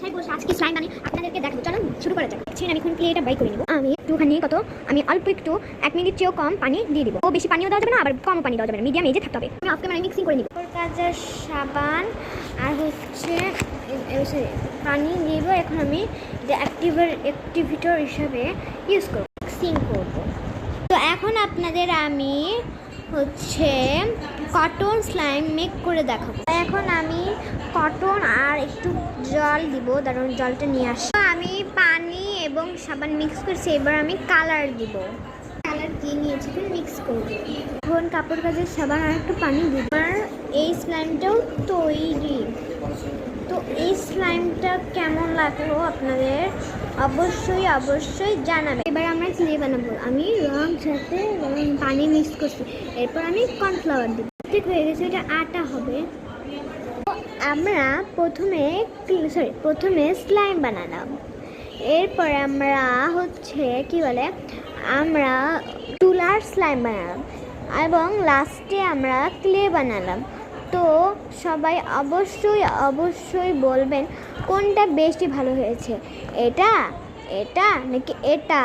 বাসায় বসে আজকে স্লাইম বানিয়ে আপনাদেরকে দেখাবো। চলো শুরু করা যাক। দেখছেন আমি এখন ক্লেটা বাই করে নেব। আমি একটুখানি আমি অল্প একটু 1 মিনিট চেয়েও কম পানি দিয়ে দিব। ও বেশি পানিও দেওয়া যাবে না, আবার কমও পানি দেওয়া যাবে না, মিডিয়াম এজে থাকতে হবে। আমি অফ ক্যামেরায় মিক্সিং করে নিব। কাঁচা সাবান আর পানি দিব। এখন আমি অ্যাক্টিভেটর হিসাবে ইউজ করব, মিক্সিং করব। তো এখন আপনাদের আমি কটন স্লাইম মেক করে দেখাবো। এখন আমি কটন আর একটু জল দিব, কারণ জলটা নিয়ে আসি। আমি পানি এবং সাবান মিক্স করছি, এবার আমি কালার দিব। কালার দিয়ে নিয়েছি, মিক্স করব। এখন কাপড় কাচের সাবান আর একটু পানি দিব। আর এই স্লাইমটাও তৈরি। তো এই স্লাইমটা কেমন লাগলো আপনাদের অবশ্যই জানাবে। এবার আমরা ক্লে বানাবো। আমি রং সাথে পানি মিক্স করছি, এরপর আমি কর্নফ্লাওয়ার দিব। ঠিক হয়ে গেছে, এটা আটা হবে। আমরা প্রথমে স্লাইম বানালাম, এরপরে আমরা আমরা তুলার স্লাইম বানালাম এবং লাস্টে আমরা ক্লে বানালাম। তো সবাই অবশ্যই বলবেন কোনটা বেশি ভালো হয়েছে, এটা নাকি এটা।